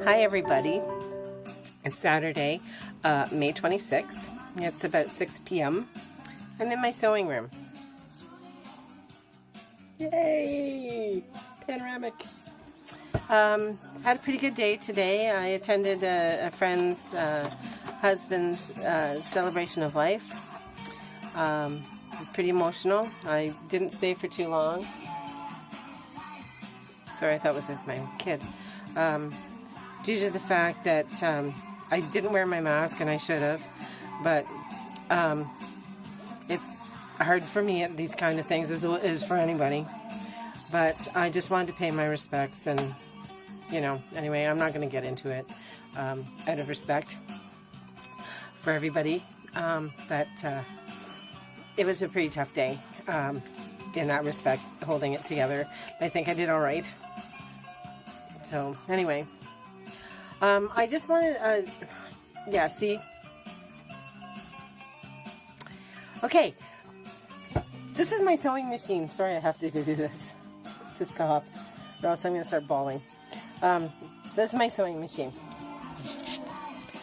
Hi everybody, it's Saturday, May 26th. It's about 6 p.m. I'm in my sewing room. Yay! Panoramic. Had a pretty good day today. I attended a friend's husband's celebration of life. It was pretty emotional. I didn't stay for too long. Sorry, I thought it was my kid. Due to the fact that I didn't wear my mask, and I should have, but it's hard for me at these kind of things, as it is for anybody. But I just wanted to pay my respects, and anyway, I'm not going to get into it out of respect for everybody. But it was a pretty tough day in that respect, holding it together. I think I did all right. So anyway, I just wanted, see? Okay, this is my sewing machine. Sorry, I have to do this to stop, or else I'm going to start bawling. So this is my sewing machine.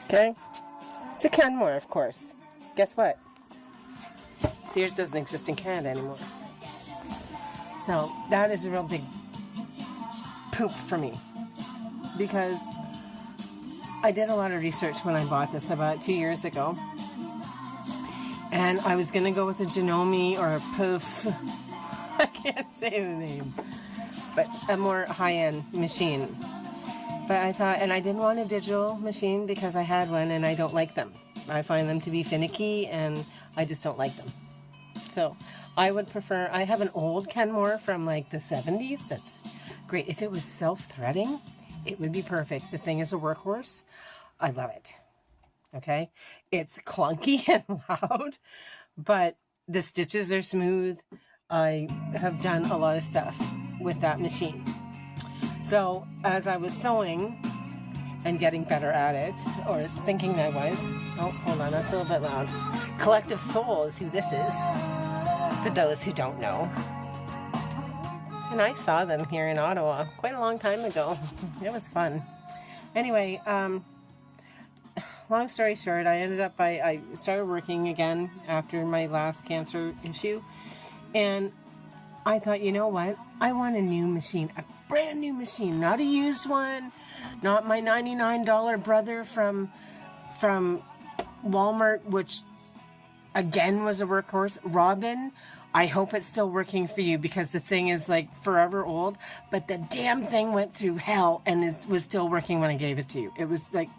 Okay? It's a Kenmore, of course. Guess what? Sears doesn't exist in Canada anymore. So that is a real big poop for me, because I did a lot of research when I bought this about 2 years ago, and I was going to go with a Janome or a Poof. I can't say the name, but a more high-end machine. But I thought, and I didn't want a digital machine because I had one and I don't like them. I find them to be finicky and I just don't like them. So I would prefer, I have an old Kenmore from like the 70s. That's great. If it was self-threading, it would be perfect. The thing is a workhorse. I love it. Okay. It's clunky and loud, but the stitches are smooth. I have done a lot of stuff with that machine. So as I was sewing and getting better at it, or thinking I was, oh, hold on, that's a little bit loud. Collective Soul is who this is, for those who don't know. And I saw them here in Ottawa quite a long time ago. It was fun. Anyway, long story short, I ended up, I started working again after my last cancer issue. And I thought, you know what? I want a new machine, a brand new machine, not a used one, not my $99 brother from Walmart, which again was a workhorse. Robin, I hope it's still working for you, because the thing is like forever old, but the damn thing went through hell and was still working when I gave it to you. It was like,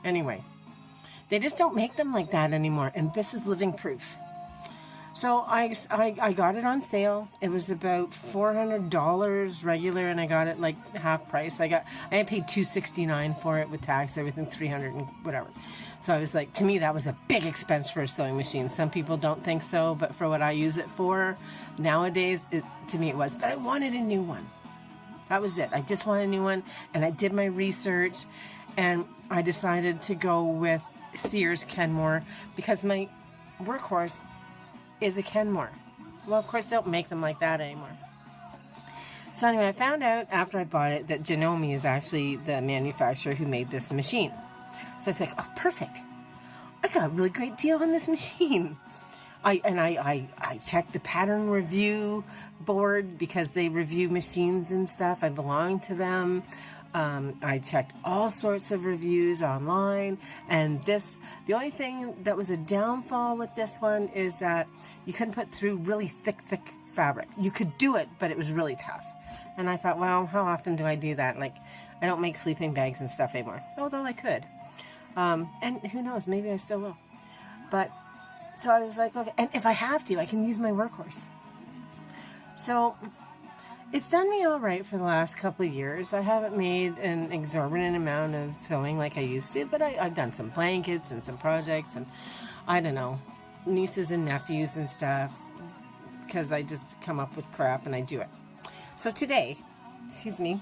anyway, they just don't make them like that anymore, and this is living proof. So I got it on sale. It was about $400 regular, and I got it like half price. I paid $269 for it with tax, everything, $300 and whatever. So I was like, to me, that was a big expense for a sewing machine. Some people don't think so, but for what I use it for nowadays, to me it was. But I wanted a new one. That was it. I just wanted a new one, and I did my research, and I decided to go with Sears Kenmore because my workhorse is a Kenmore. Well, of course, they don't make them like that anymore. So anyway, I found out after I bought it that Janome is actually the manufacturer who made this machine. So I was like, oh, perfect. I got a really great deal on this machine. I checked the pattern review board because they review machines and stuff. I belong to them. I checked all sorts of reviews online, and the only thing that was a downfall with this one is that you couldn't put through really thick fabric. You could do it, but it was really tough. And I thought, well, how often do I do that? Like, I don't make sleeping bags and stuff anymore, although I could. And who knows, maybe I still will. But, so I was like, okay, and if I have to, I can use my workhorse. So it's done me all right for the last couple of years. I haven't made an exorbitant amount of sewing like I used to, but I've done some blankets and some projects, and I don't know, nieces and nephews and stuff, because I just come up with crap and I do it. So today, excuse me,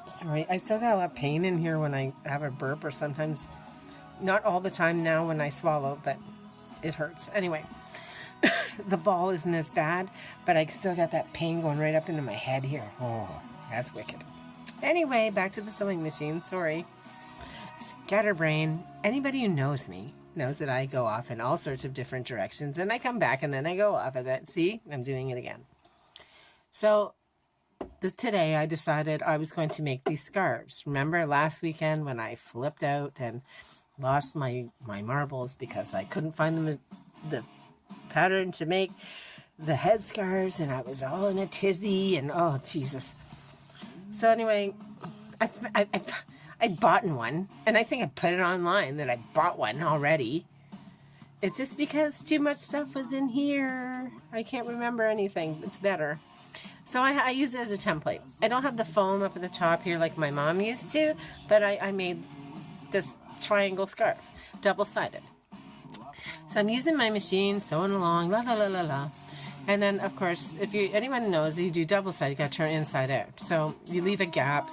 sorry, I still got a lot of pain in here when I have a burp, or sometimes, not all the time now when I swallow, but it hurts. Anyway, the ball isn't as bad, but I still got that pain going right up into my head here. Oh, that's wicked. Anyway, back to the sewing machine. Sorry. Scatterbrain. Anybody who knows me knows that I go off in all sorts of different directions, and I come back and then I go off of it. See, I'm doing it again. So today I decided I was going to make these scarves. Remember last weekend when I flipped out and lost my marbles because I couldn't find the pattern to make the headscarves, and I was all in a tizzy, and oh Jesus. So anyway, I bought one, and I think I put it online that I bought one already. It's just because too much stuff was in here. I can't remember anything. It's better. So I use it as a template. I don't have the foam up at the top here like my mom used to, but I made this triangle scarf, double-sided. So I'm using my machine, sewing along, la la la la la. And then, of course, if anyone knows, you do double-sided, you got to turn it inside out. So you leave a gap,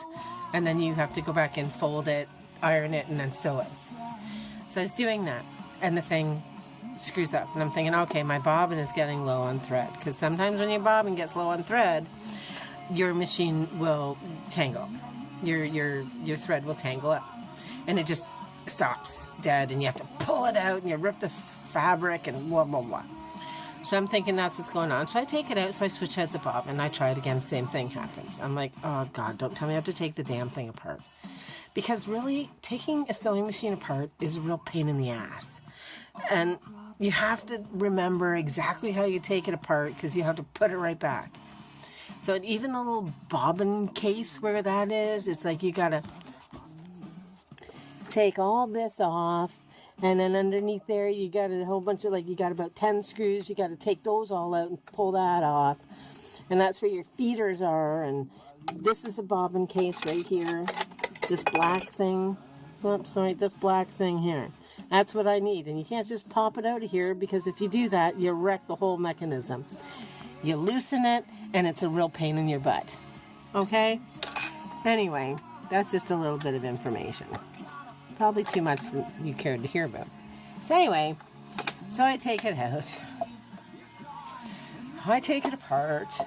and then you have to go back and fold it, iron it, and then sew it. So I was doing that, and the thing screws up. And I'm thinking, okay, my bobbin is getting low on thread. Because sometimes when your bobbin gets low on thread, your machine will tangle. Your thread will tangle up. And it just stops dead, and you have to pull it out, and you rip the fabric, and blah, blah, blah. So I'm thinking that's what's going on. So I take it out, so I switch out the bobbin, and I try it again, same thing happens. I'm like, oh God, don't tell me I have to take the damn thing apart. Because really, taking a sewing machine apart is a real pain in the ass. And you have to remember exactly how you take it apart, because you have to put it right back. So even the little bobbin case where that is, it's like you gotta take all this off, and then underneath there you got a whole bunch of, like, you got about 10 screws. You got to take those all out and pull that off, and that's where your feeders are. And this is a bobbin case right here, this black thing. Oops, sorry, this black thing here. That's what I need. And you can't just pop it out of here, because if you do that, you wreck the whole mechanism. You loosen it, and it's a real pain in your butt. Okay? Anyway, that's just a little bit of information. Probably too much that you cared to hear about. So anyway, so I take it out. I take it apart.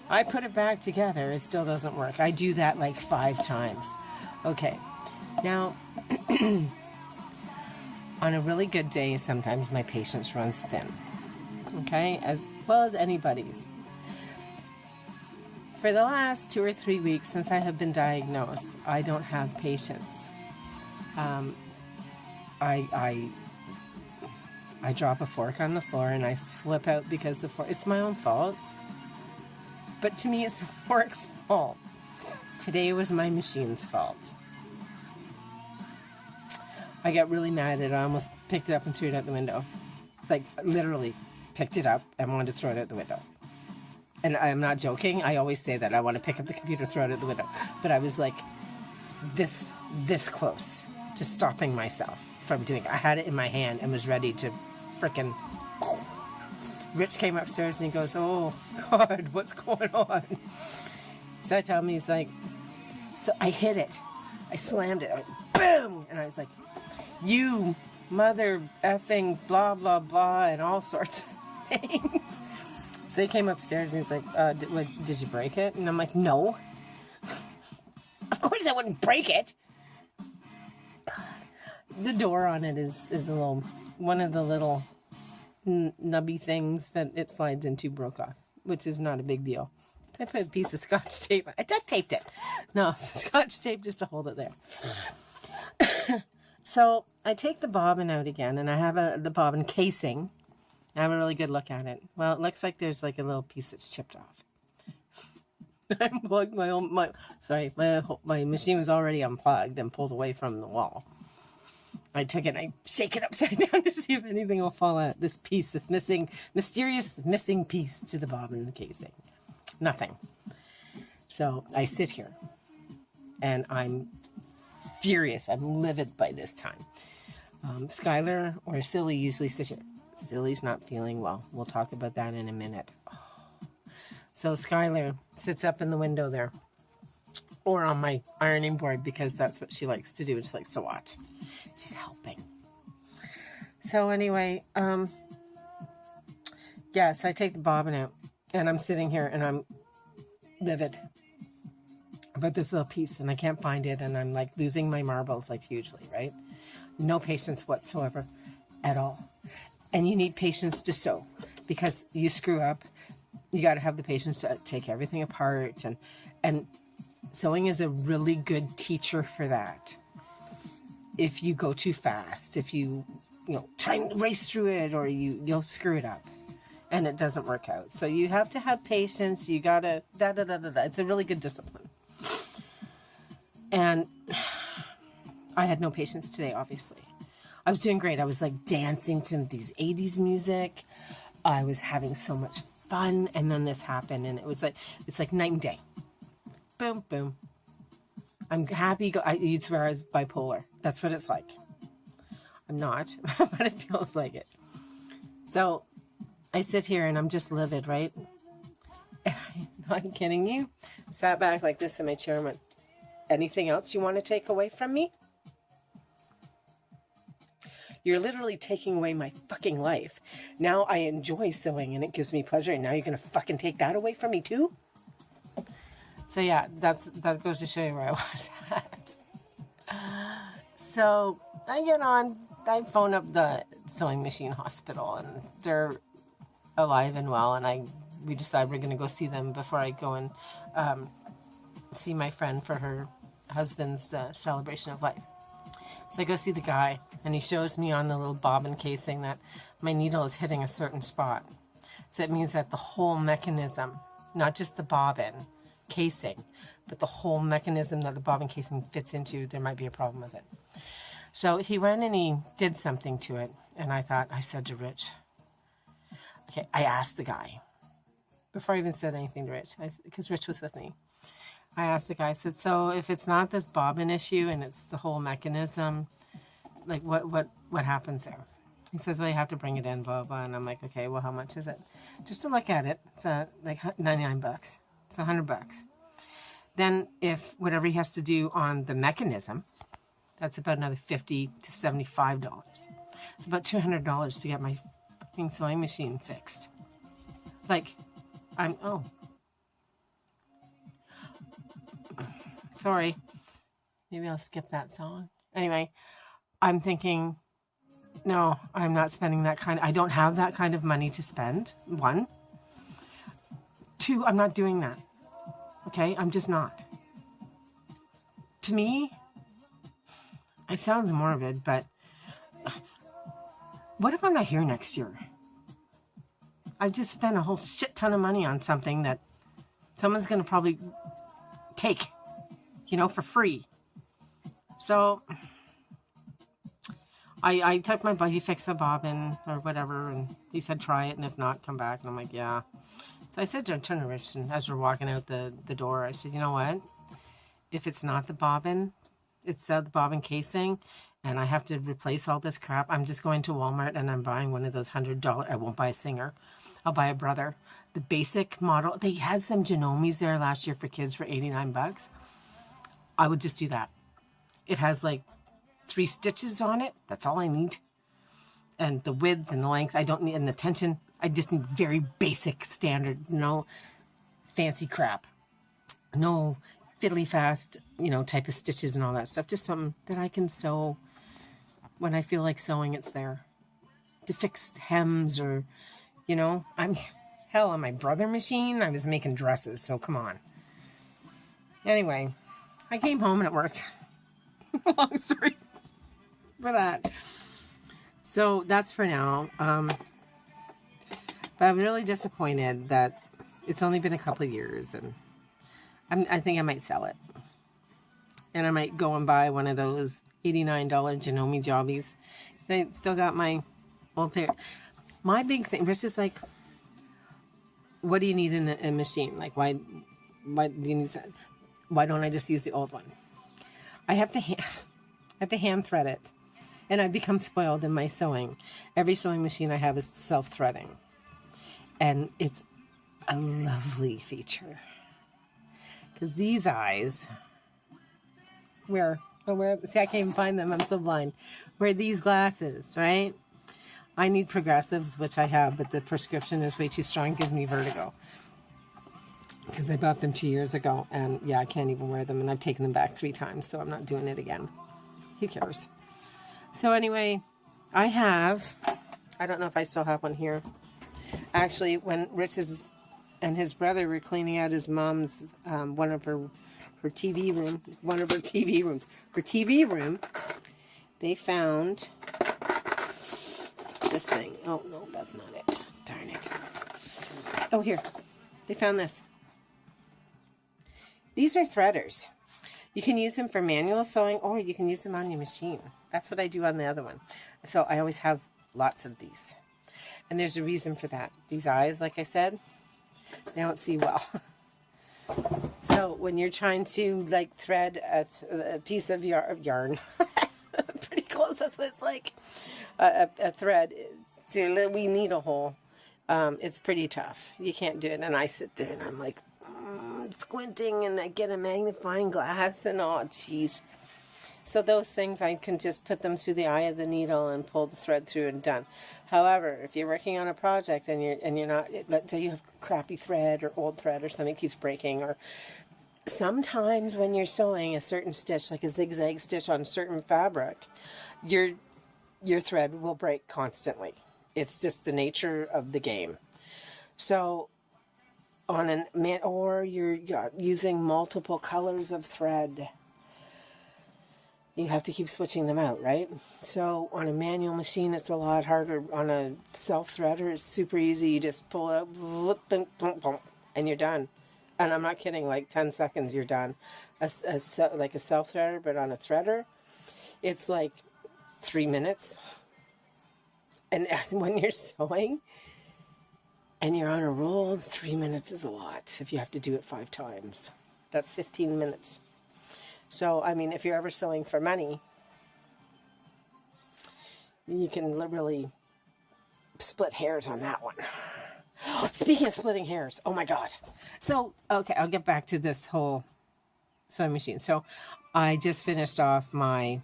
I put it back together. It still doesn't work. I do that like 5 times. Okay. Now, on a really good day, sometimes my patience runs thin. Okay? As well as anybody's. For the last 2 or 3 weeks since I have been diagnosed, I don't have patience. I drop a fork on the floor and I flip out because the fork, it's my own fault. But to me, it's the fork's fault. Today was my machine's fault. I got really mad at it. I almost picked it up and threw it out the window. Like, literally picked it up and wanted to throw it out the window. And I'm not joking. I always say that. I want to pick up the computer, throw it out the window. But I was like this close to stopping myself from doing it. I had it in my hand and was ready to frickin'... Rich came upstairs and he goes, oh God, what's going on? So I tell him, he's like, so I hit it. I slammed it. Boom! And I was like, you mother effing blah, blah, blah, and all sorts of things. So he came upstairs and he's like, did you break it? And I'm like, no. Of course I wouldn't break it. The door on it is a little, one of the little nubby things that it slides into broke off, which is not a big deal. I put a piece of Scotch tape. I duct taped it. No, Scotch tape just to hold it there. So I take the bobbin out again, and I have the bobbin casing. I have a really good look at it. Well, it looks like there's like a little piece that's chipped off. I unplugged my machine was already unplugged and pulled away from the wall. I took it and I shake it upside down to see if anything will fall out. This piece, this mysterious missing piece to the bobbin casing. Nothing. So I sit here and I'm furious. I'm livid by this time. Skylar or Silly usually sit here. Silly's not feeling well. We'll talk about that in a minute. So Skylar sits up in the window there, or on my ironing board, because that's what she likes to do. She likes to watch. She's helping. So anyway, yes, I take the bobbin out, and I'm sitting here, and I'm livid. about this little piece and I can't find it, and I'm like losing my marbles like hugely, right? No patience whatsoever at all. And you need patience to sew, because you screw up, you got to have the patience to take everything apart, and sewing is a really good teacher for that. If you go too fast, if you try and race through it, or you'll screw it up and it doesn't work out. So you have to have patience. You gotta It's a really good discipline. And I had no patience today, obviously. I was doing great. I was like dancing to these 80s music. I was having so much fun, and then this happened, and it's like night and day. Boom, boom. I'm happy. You'd swear I was bipolar. That's what it's like. I'm not, but it feels like it. So I sit here and I'm just livid, right? I'm not kidding you. Sat back like this in my chair and went, anything else you want to take away from me? You're literally taking away my fucking life. Now I enjoy sewing and it gives me pleasure, and now you're going to fucking take that away from me too? So yeah, that goes to show you where I was at. So I phone up the sewing machine hospital, and they're alive and well, and we decide we're going to go see them before I go and see my friend for her husband's celebration of life. So I go see the guy, and he shows me on the little bobbin casing that my needle is hitting a certain spot. So it means that the whole mechanism, not just the bobbin casing, but the whole mechanism that the bobbin casing fits into, there might be a problem with it. So he went and he did something to it, and I said to Rich, okay, I asked the guy, before I even said anything to Rich, because Rich was with me, I asked the guy, I said, so if it's not this bobbin issue and it's the whole mechanism, like what happens there? He says, well, you have to bring it in, blah, blah. And I'm like, okay, well, how much is it? Just to look at it, it's like $99. It's $100. Then if whatever he has to do on the mechanism, that's about another $50 to $75. It's about $200 to get my fucking sewing machine fixed. Like, sorry. Maybe I'll skip that song. Anyway, I'm thinking, no, I'm not spending I don't have that kind of money to spend. 1. 2, I'm not doing that. Okay? I'm just not. To me, it sounds morbid, but what if I'm not here next year? I've just spent a whole shit ton of money on something that someone's going to probably take, for free. So I took my buddy, fixed the bobbin or whatever, and he said, try it, and if not, come back. And I'm like, yeah. So I said to Rich, and as we're walking out the door, I said, you know what? If it's not the bobbin, it's the bobbin casing, and I have to replace all this crap, I'm just going to Walmart and I'm buying one of those $100. I won't buy a Singer. I'll buy a Brother. The basic model. They had some Genomis there last year for kids for $89. I would just do that. It has like 3 stitches on it. That's all I need. And the width and the length, I don't need, and the tension. I just need very basic standard, no fancy crap. No fiddly fast, type of stitches and all that stuff. Just something that I can sew when I feel like sewing. It's there to fix hems, or, on my Brother machine, I was making dresses. So come on. Anyway, I came home and it worked. Long story for that. So that's for now. But I'm really disappointed that it's only been a couple of years, and I think I might sell it. And I might go and buy one of those $89 Janome jobbies. They still got my old pair. My big thing, Rich is like, what do you need in a machine? Like, why do you need that? Why don't I just use the old one? I have to hand thread it. And I've become spoiled in my sewing. Every sewing machine I have is self-threading. And it's a lovely feature. Because these eyes, where, see, I can't even find them. I'm so blind. Wear these glasses, right? I need progressives, which I have, but the prescription is way too strong. It gives me vertigo. because I bought them 2 years ago, and yeah, I can't even wear them, and I've taken them back 3 times, so I'm not doing it again. Who cares? So anyway, I don't know if I still have one here. Actually, when Rich and his brother were cleaning out his mom's, one of her TV room, they found this thing. Oh, no, that's not it. Darn it. Oh, here. They found this. These are threaders. You can use them for manual sewing, or you can use them on your machine. That's what I do on the other one. So I always have lots of these. And there's a reason for that. These eyes, like I said, they don't see well. So when you're trying to like thread a piece of yarn, pretty close, that's what it's like, a thread through a wee needle hole, it's pretty tough. You can't do it. And I sit there and I'm like, squinting, and I get a magnifying glass, and oh geez. So those things, I can just put them through the eye of the needle and pull the thread through and done. However, if you're working on a project and you're not, let's say you have crappy thread or old thread or something keeps breaking, or sometimes when you're sewing a certain stitch, like a zigzag stitch on certain fabric, your thread will break constantly. It's just the nature of the game. So or you're using multiple colors of thread, you have to keep switching them out, right? So on a manual machine, it's a lot harder. On a self-threader, it's super easy. You just pull out, and you're done. And I'm not kidding, like 10 seconds, you're done. Like a self-threader, but on a threader, it's like 3 minutes. And when you're sewing and you're on a roll, 3 minutes is a lot if you have to do it 5 times. That's 15 minutes. So, I mean, if you're ever sewing for money, you can literally split hairs on that one. Speaking of splitting hairs, oh my God. So, okay, I'll get back to this whole sewing machine. So, I just finished off my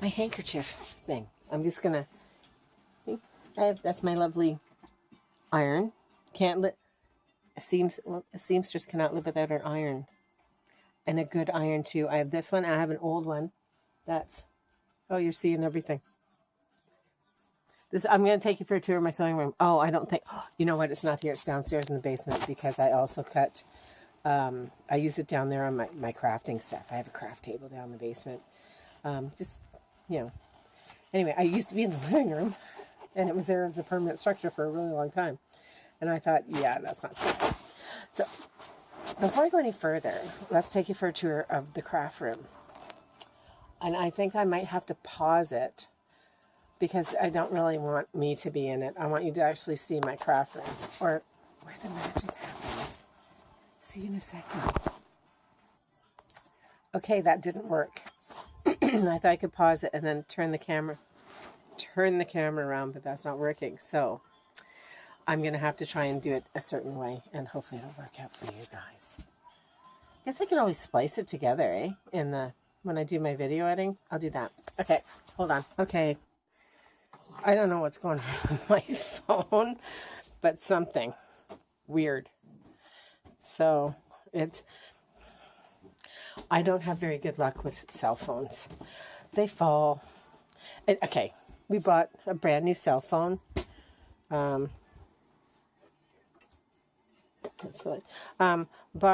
handkerchief thing. I'm just going to, that's my lovely iron. A seamstress cannot live without an iron. And a good iron too. I have this one. I have an old one. You're seeing everything. I'm going to take you for a tour of my sewing room. You know what? It's not here. It's downstairs in the basement because I also cut, I use it down there on my crafting stuff. I have a craft table down in the basement. Anyway, I used to be in the living room, and it was there as a permanent structure for a really long time. And I thought, yeah, that's not true. So before I go any further, let's take you for a tour of the craft room. And I think I might have to pause it because I don't really want me to be in it. I want you to actually see my craft room, or where the magic happens. See you in a second. Okay, that didn't work. I thought I could pause it and then turn the camera around, but that's not working. So I'm going to have to try and do it a certain way, and hopefully it'll work out for you guys. I guess I could always splice it together, when I do my video editing. I'll do that. Okay, hold on. Okay. I don't know what's going on with my phone, but something weird. So I don't have very good luck with cell phones. They fall. Okay, we bought a brand new cell phone. Bought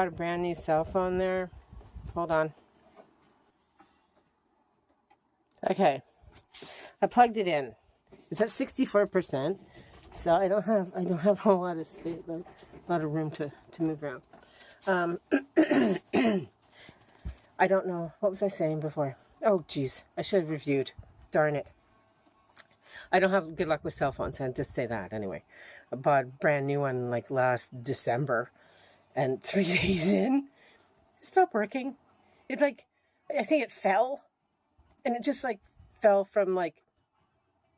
a brand new cell phone there. Hold on. Okay, I plugged it in. It's at 64%, so I don't have a whole lot of space, a lot of room to move around. I don't know. What was I saying before? Oh, geez. I should have reviewed. Darn it. I don't have good luck with cell phones. I'll just say that anyway. I bought a brand new one like last December, and 3 days in, it stopped working. I think it fell, and it just fell from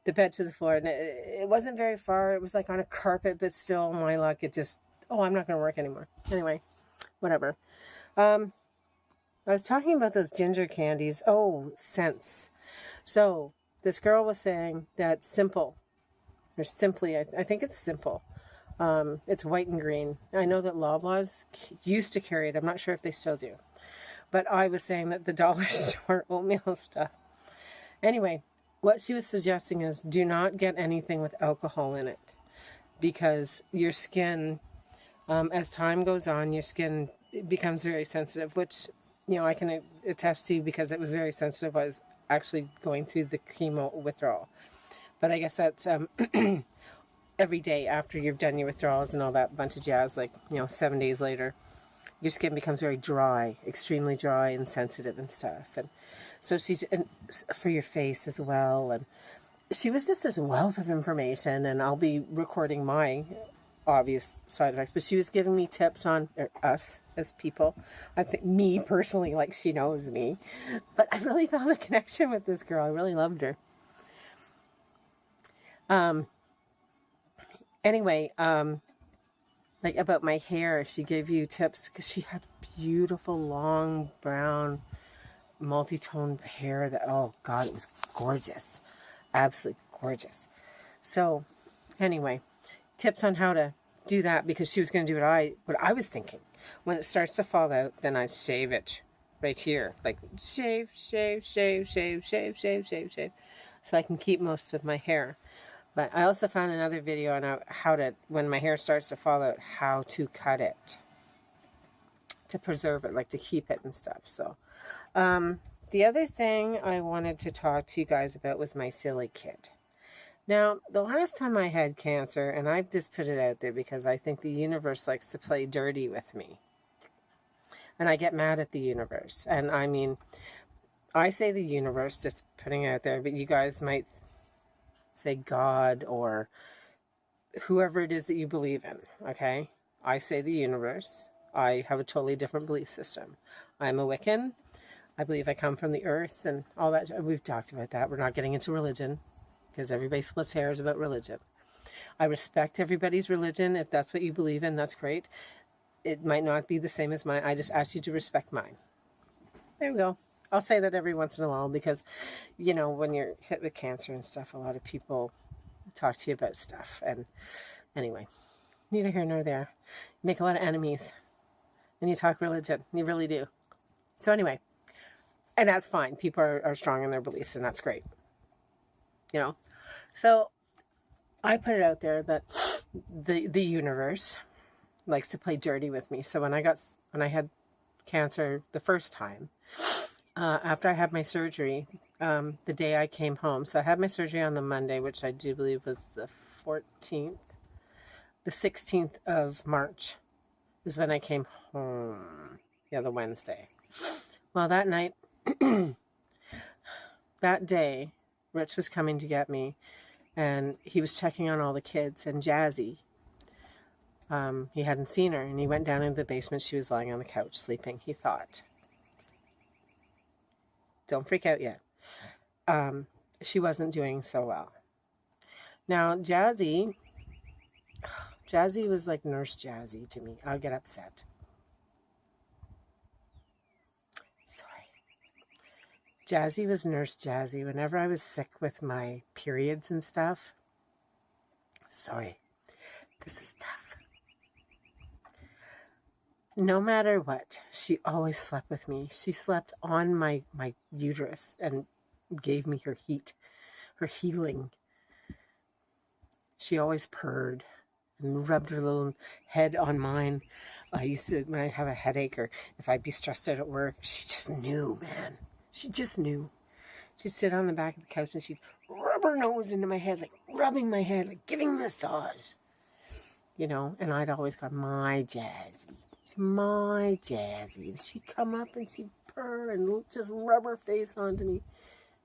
the bed to the floor, and it wasn't very far. It was on a carpet, but still, my luck, it just, I'm not going to work anymore. Anyway, whatever. I was talking about those ginger candies. Scents. So this girl was saying that Simple, or Simply, I think it's Simple, It's white and green. I know that Loblaws used to carry it. I'm not sure if they still do. But I was saying that the dollar store oatmeal stuff. Anyway, what she was suggesting is do not get anything with alcohol in it. Because your skin, as time goes on, your skin becomes very sensitive, which, I can attest to because it was very sensitive. I was actually going through the chemo withdrawal. But I guess that's every day after you've done your withdrawals and all that bunch of jazz, 7 days later, your skin becomes very dry, extremely dry and sensitive and stuff. And so and for your face as well. And she was just this wealth of information, and I'll be recording my obvious side effects, but she was giving me tips on us as people. I think me personally, like she knows me, but I really found a connection with this girl. I really loved her. Anyway, like about my hair, she gave you tips because she had beautiful long brown multi-toned hair that, oh God, it was gorgeous. Absolutely gorgeous. So anyway, tips on how to do that, because she was going to do what I was thinking. When it starts to fall out, then I'd shave it right here. Like shave, shave, shave, shave, shave, shave, shave, shave. So I can keep most of my hair. But I also found another video on how to, when my hair starts to fall out, how to cut it. To preserve it, like to keep it and stuff. So, the other thing I wanted to talk to you guys about was my silly kid. Now, the last time I had cancer, and I've just put it out there because I think the universe likes to play dirty with me. And I get mad at the universe. And I mean, I say the universe, just putting it out there, but you guys might say God or whoever it is that you believe in, okay? I say the universe. I have a totally different belief system. I'm a Wiccan. I believe I come from the earth and all that. We've talked about that. We're not getting into religion because everybody splits hairs about religion. I respect everybody's religion. If that's what you believe in, that's great. It might not be the same as mine. I just ask you to respect mine. There we go. I'll say that every once in a while because, when you're hit with cancer and stuff, a lot of people talk to you about stuff. And anyway, neither here nor there. You make a lot of enemies. And you talk religion. You really do. So anyway, and that's fine. People are strong in their beliefs, and that's great. So I put it out there that the universe likes to play dirty with me. So when I had cancer the first time, after I had my surgery, the day I came home. So I had my surgery on the Monday, which I do believe was the 14th. The 16th of March is when I came home. Yeah, the Wednesday. Well, that night, that day, Rich was coming to get me, and he was checking on all the kids, and Jazzy, he hadn't seen her, and he went down into the basement. She was lying on the couch sleeping, he thought. Don't freak out yet. She wasn't doing so well. Now, Jazzy was like Nurse Jazzy to me. I'll get upset. Jazzy was Nurse Jazzy whenever I was sick with my periods and stuff. Sorry, this is tough. No matter what, she always slept with me. She slept on my uterus and gave me her heat, her healing. She always purred and rubbed her little head on mine. I used to, when I have a headache or if I'd be stressed out at work, she just knew, man. She just knew. She'd sit on the back of the couch and she'd rub her nose into my head, like rubbing my head, like giving a massage. And I'd always go, my Jazzy. She's my Jazzy. And she'd come up and she'd purr and just rub her face onto me.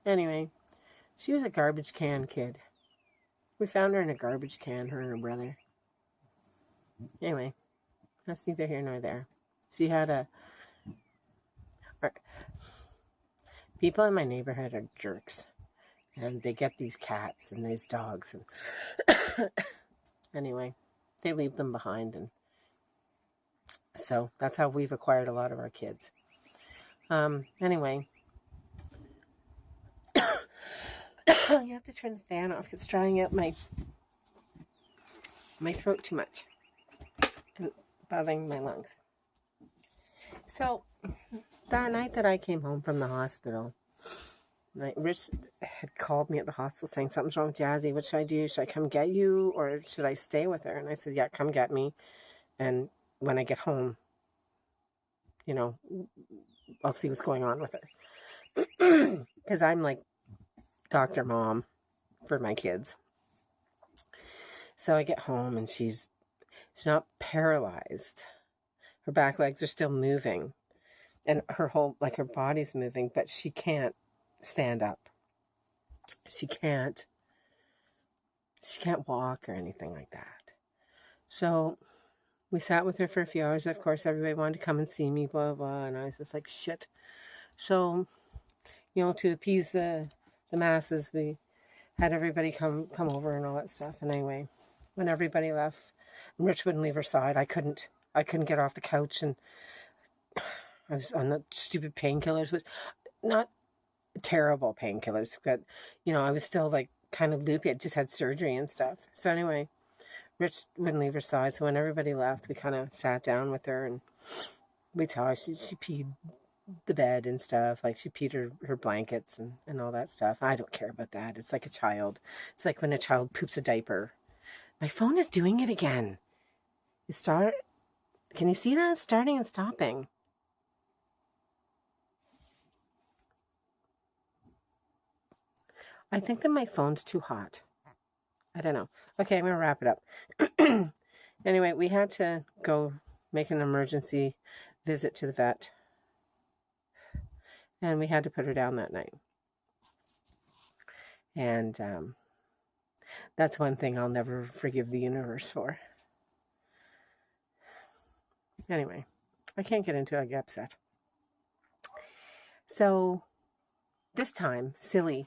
Anyway, she was a garbage can kid. We found her in a garbage can, her and her brother. Anyway, that's neither here nor there. She had people in my neighborhood are jerks. And they get these cats and these dogs. And anyway, they leave them behind. And so that's how we've acquired a lot of our kids. Anyway. You have to turn the fan off. It's drying out my my throat too much and bothering my lungs. So that night that I came home from the hospital, Rich had called me at the hospital saying something's wrong with Jazzy. What should I do? Should I come get you or should I stay with her? And I said, yeah, come get me. And when I get home, you know, I'll see what's going on with her. Because I'm like Dr. Mom for my kids. So I get home and she's not paralyzed. Her back legs are still moving. And her whole, like her body's moving, but she can't stand up. She can't walk or anything like that. So we sat with her for a few hours. Of course, everybody wanted to come and see me, blah, blah. And I was just like, shit. So, you know, to appease the masses, we had everybody come over and all that stuff. And anyway, when everybody left, Rich wouldn't leave her side. I couldn't get off the couch, and I was on the stupid painkillers, which not terrible painkillers, but, you know, I was still like kind of loopy. I just had surgery and stuff. So anyway, Rich wouldn't leave her side. So when everybody left, we kind of sat down with her and we talked. She peed the bed and stuff. Like she peed her blankets and all that stuff. I don't care about that. It's like a child. It's like when a child poops a diaper. My phone is doing it again. Can you see that? Starting and stopping. I think that my phone's too hot. I don't know. Okay, I'm going to wrap it up. Anyway, we had to go make an emergency visit to the vet. And we had to put her down that night. And that's one thing I'll never forgive the universe for. Anyway, I can't get into it. I get upset. So this time, Silly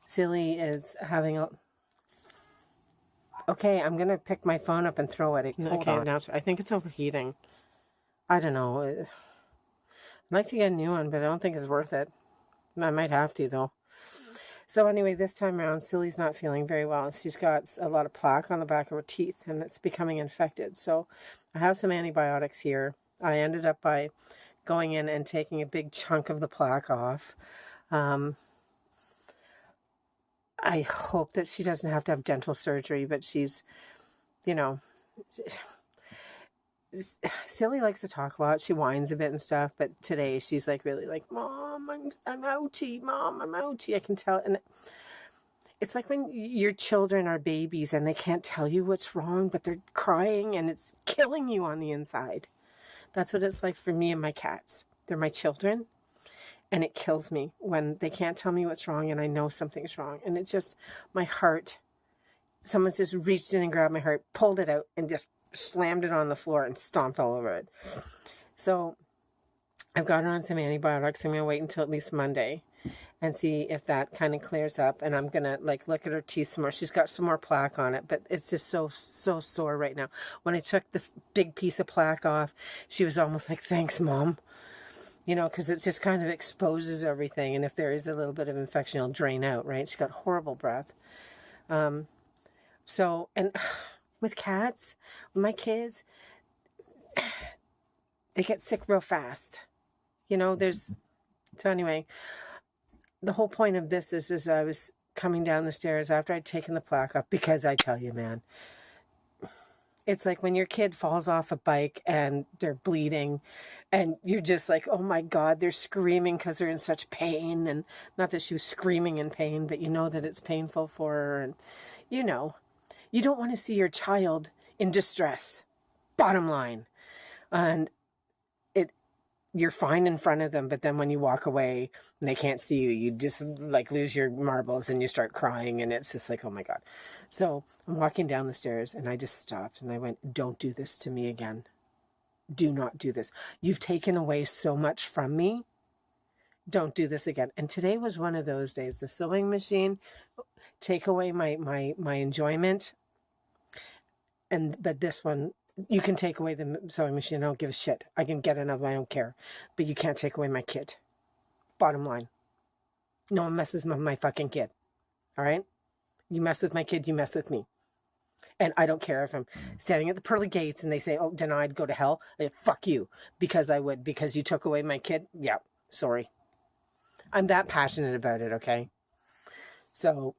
is having a... Okay, I'm going to pick my phone up and throw it. Hold on. Now I think it's overheating. I don't know. I'd like to get a new one, but I don't think it's worth it. I might have to, though. So anyway, this time around, Silly's not feeling very well. She's got a lot of plaque on the back of her teeth, and it's becoming infected. So I have some antibiotics here. I ended up by going in and taking a big chunk of the plaque off. I hope that she doesn't have to have dental surgery, but she's, you know, Silly likes to talk a lot. She whines a bit and stuff, but today she's like really like, Mom, I'm ouchy. Mom, I'm ouchy. I can tell. And it's like when your children are babies and they can't tell you what's wrong, but they're crying and it's killing you on the inside. That's what it's like for me and my cats. They're my children. And it kills me when they can't tell me what's wrong and I know something's wrong. And it just, my heart, someone's just reached in and grabbed my heart, pulled it out and just slammed it on the floor and stomped all over it. So I've got her on some antibiotics. I'm going to wait until at least Monday and see if that kind of clears up. And I'm going to like look at her teeth some more. She's got some more plaque on it, but it's just so sore right now. When I took the big piece of plaque off, she was almost like, thanks, Mom. You know, because it just kind of exposes everything. And if there is a little bit of infection, it'll drain out, right? She's got horrible breath. So, and with cats, with my kids, they get sick real fast. You know, so anyway, the whole point of this is I was coming down the stairs after I'd taken the plaque off, because I tell you, man, it's like when your kid falls off a bike and they're bleeding and you're just like, oh my God, they're screaming because they're in such pain. And not that she was screaming in pain, but you know that it's painful for her. And, you know, you don't want to see your child in distress, bottom line. And you're fine in front of them, but then when you walk away and they can't see you, you just like lose your marbles and you start crying, and it's just like, oh my God. So I'm walking down the stairs and I just stopped and I went, don't do this to me again. Do not do this. You've taken away so much from me. Don't do this again. And today was one of those days. The sewing machine, take away my enjoyment. But this one, you can take away the sewing machine. I don't give a shit. I can get another one. I don't care. But you can't take away my kid. Bottom line. No one messes with my fucking kid. All right? You mess with my kid, you mess with me. And I don't care if I'm standing at the pearly gates and they say, oh, denied, go to hell. Fuck you. Because I would. Because you took away my kid. Yeah, sorry. I'm that passionate about it, okay? So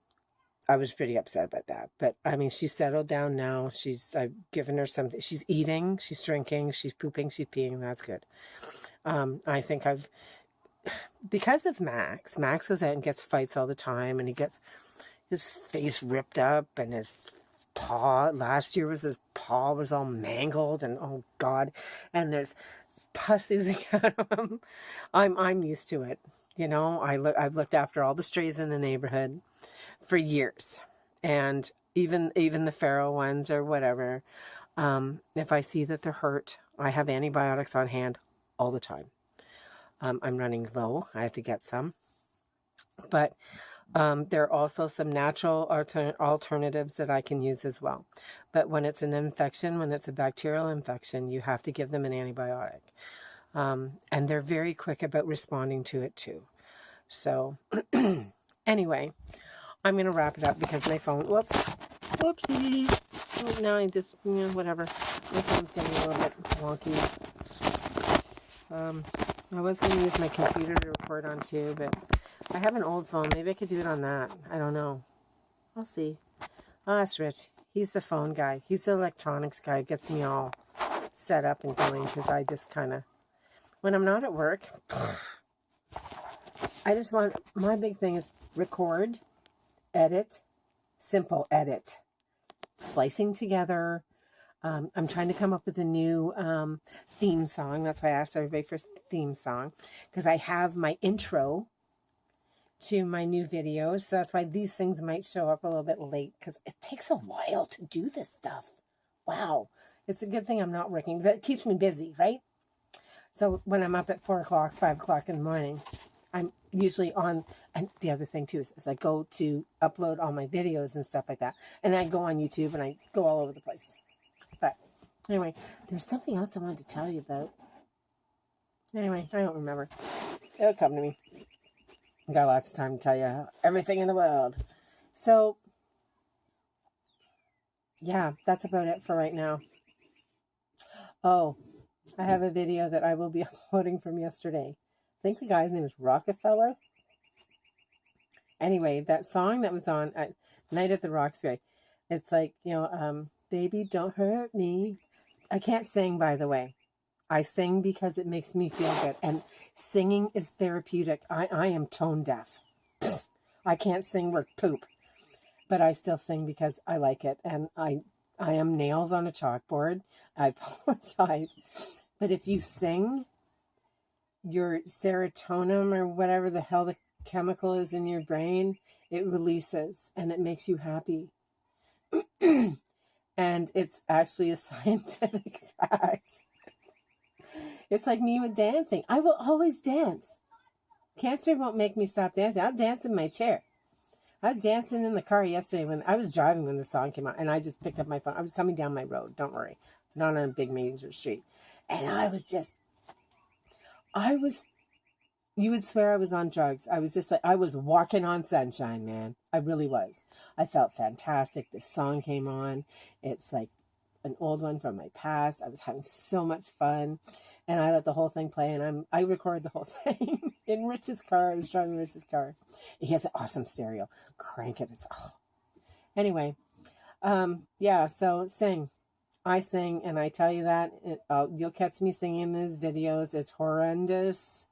I was pretty upset about that. But I mean, she's settled down now. I've given her something. She's eating, she's drinking, she's pooping, she's peeing. That's good. I think because of Max goes out and gets fights all the time, and he gets his face ripped up, and his paw, last year was his paw was all mangled, and oh God, and there's pus oozing out of him. I'm used to it. You know, I've looked after all the strays in the neighborhood for years, and even the feral ones or whatever. If I see that they're hurt, I have antibiotics on hand all the time. I'm running low. I have to get some. But there are also some natural alternatives that I can use as well. But when it's an infection, when it's a bacterial infection, you have to give them an antibiotic. And they're very quick about responding to it too. So anyway, I'm going to wrap it up because my phone, whoopsie. Now I just, whatever. My phone's getting a little bit wonky. I was going to use my computer to record on too, but I have an old phone. Maybe I could do it on that. I don't know. I'll see. Oh, that's Rich. He's the phone guy. He's the electronics guy. Gets me all set up and going because I just kind of, when I'm not at work, my big thing is record, edit, simple edit, splicing together. I'm trying to come up with a new theme song. That's why I asked everybody for a theme song, because I have my intro to my new videos. So that's why these things might show up a little bit late, because it takes a while to do this stuff. Wow. It's a good thing I'm not working. That keeps me busy, right? So when I'm up at 4 o'clock, 5 o'clock in the morning, I'm usually on. And the other thing too is I go to upload all my videos and stuff like that. And I go on YouTube and I go all over the place. But anyway, there's something else I wanted to tell you about. Anyway, I don't remember. It'll come to me. I got lots of time to tell you everything in the world. So, yeah, that's about it for right now. Oh, I have a video that I will be uploading from yesterday. I think the guy's name is Rockefeller. Anyway, that song that was on at Night at the Roxbury, it's like, baby, don't hurt me. I can't sing, by the way. I sing because it makes me feel good. And singing is therapeutic. I am tone deaf. I can't sing worth poop. But I still sing because I like it. And I am nails on a chalkboard. I apologize. But if you sing, your serotonin or whatever the hell the chemical is in your brain, it releases and it makes you happy. And it's actually a scientific fact. It's like me with dancing. I will always dance. Cancer won't make me stop dancing. I'll dance in my chair. I was dancing in the car yesterday when I was driving when the song came out, and I just picked up my phone. I was coming down my road. Don't worry. Not on a big major street. And you would swear I was on drugs. I was just like, I was walking on sunshine, man. I really was. I felt fantastic. This song came on. It's like an old one from my past. I was having so much fun, and I let the whole thing play, and I recorded the whole thing in Rich's car. I was driving Rich's car. He has an awesome stereo. Crank it. Anyway, yeah, so sing. I sing, and I tell you that you'll catch me singing in these videos. It's horrendous.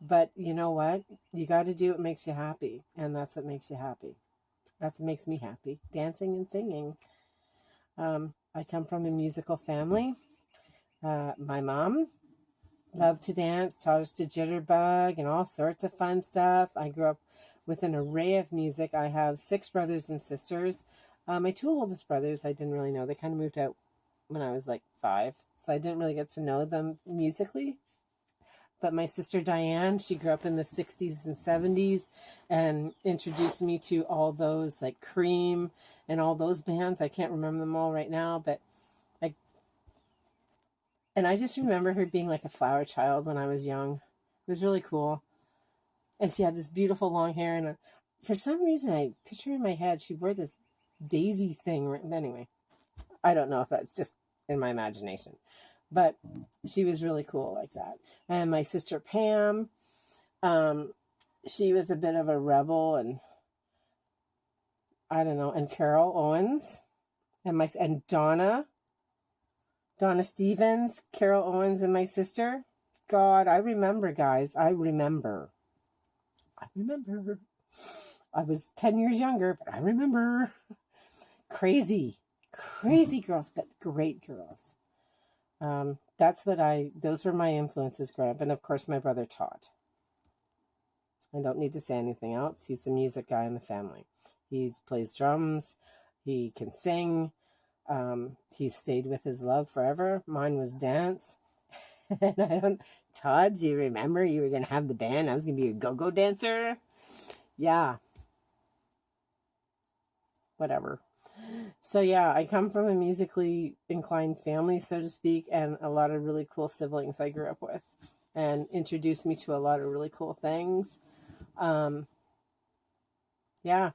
But you know what? You got to do what makes you happy. And that's what makes you happy. That's what makes me happy. Dancing and singing. I come from a musical family. My mom loved to dance, taught us to jitterbug and all sorts of fun stuff. I grew up with an array of music. I have 6 brothers and sisters. My 2 oldest brothers, I didn't really know. They kind of moved out when I was like 5. So I didn't really get to know them musically. But my sister Diane, she grew up in the 60s and 70s and introduced me to all those like Cream and all those bands. I can't remember them all right now, but and I just remember her being like a flower child when I was young. It was really cool. And she had this beautiful long hair, and for some reason I picture in my head she wore this daisy thing. Anyway, I don't know if that's just in my imagination, but she was really cool like that. And my sister Pam, she was a bit of a rebel, and I don't know, and Carol Owens and Donna Stevens, Carol Owens, and my sister. God, I remember, guys. I remember. I was 10 years younger, but I remember. Crazy girls, but great girls. Those were my influences growing up. And of course, my brother Todd. I don't need to say anything else. He's the music guy in the family. He plays drums. He can sing. He stayed with his love forever. Mine was dance. And Todd, do you remember you were going to have the band? I was going to be a go-go dancer. Yeah. Whatever. So yeah, I come from a musically inclined family, so to speak, and a lot of really cool siblings I grew up with and introduced me to a lot of really cool things. Yeah.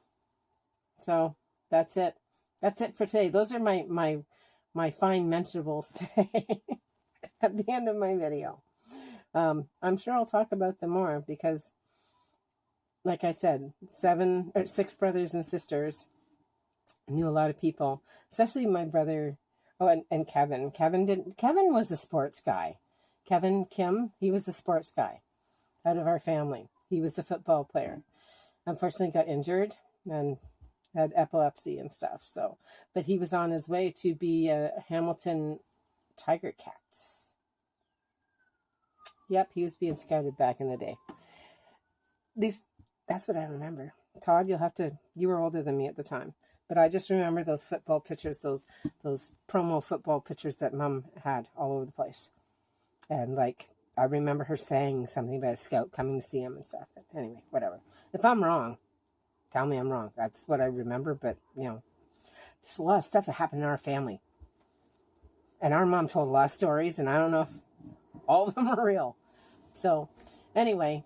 So that's it. That's it for today. Those are my fine mentionables today at the end of my video. I'm sure I'll talk about them more because, like I said, 6 brothers and sisters. I knew a lot of people, especially my brother. Oh, and Kevin. Kevin was a sports guy. Kevin Kim, he was a sports guy out of our family. He was a football player. Unfortunately, got injured and had epilepsy and stuff. So, but he was on his way to be a Hamilton Tiger Cat. Yep, he was being scouted back in the day. That's what I remember. Todd, you were older than me at the time. But I just remember those football pictures, those promo football pictures that Mom had all over the place. And like, I remember her saying something about a scout coming to see him and stuff. But anyway, whatever. If I'm wrong, tell me I'm wrong. That's what I remember. But, there's a lot of stuff that happened in our family. And our mom told a lot of stories, and I don't know if all of them are real. So, anyway,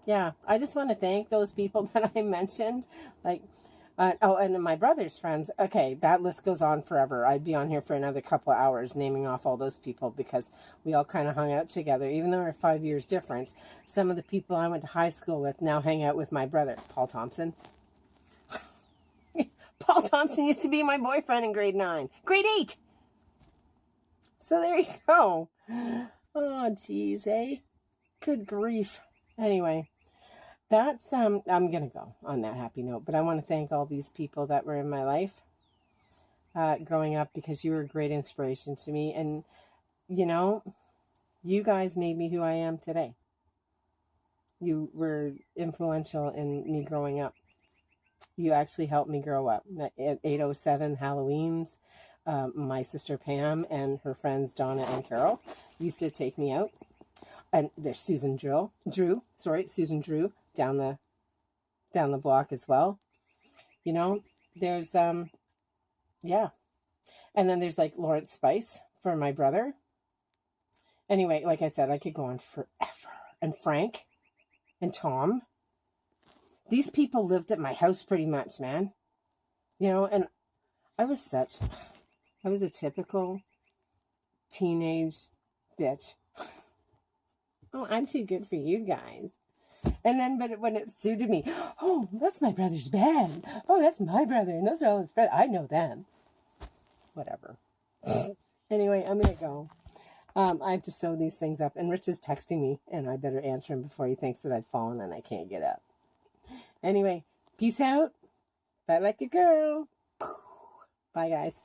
yeah, I just want to thank those people that I mentioned, like, and then my brother's friends. Okay, that list goes on forever. I'd be on here for another couple of hours naming off all those people because we all kind of hung out together. Even though we're 5 years difference, some of the people I went to high school with now hang out with my brother, Paul Thompson. Paul Thompson used to be my boyfriend in grade 8. So there you go. Oh, geez, eh? Good grief. Anyway. That's, I'm going to go on that happy note, but I want to thank all these people that were in my life growing up because you were a great inspiration to me. And, you guys made me who I am today. You were influential in me growing up. You actually helped me grow up. At 807 Halloweens, my sister Pam and her friends Donna and Carol used to take me out. And there's Susan Drew down the block as well. There's yeah. And then there's like Lawrence Spice for my brother. Anyway, like I said, I could go on forever. And Frank and Tom. These people lived at my house pretty much, man. And I was a typical teenage bitch. Oh, I'm too good for you guys. And then, but when it suited me, oh, that's my brother's band. Oh, that's my brother. And those are all his friends. I know them. Whatever. Anyway, I'm going to go. I have to sew these things up. And Rich is texting me, and I better answer him before he thinks that I've fallen and I can't get up. Anyway, peace out. Bye like a girl. Bye, guys.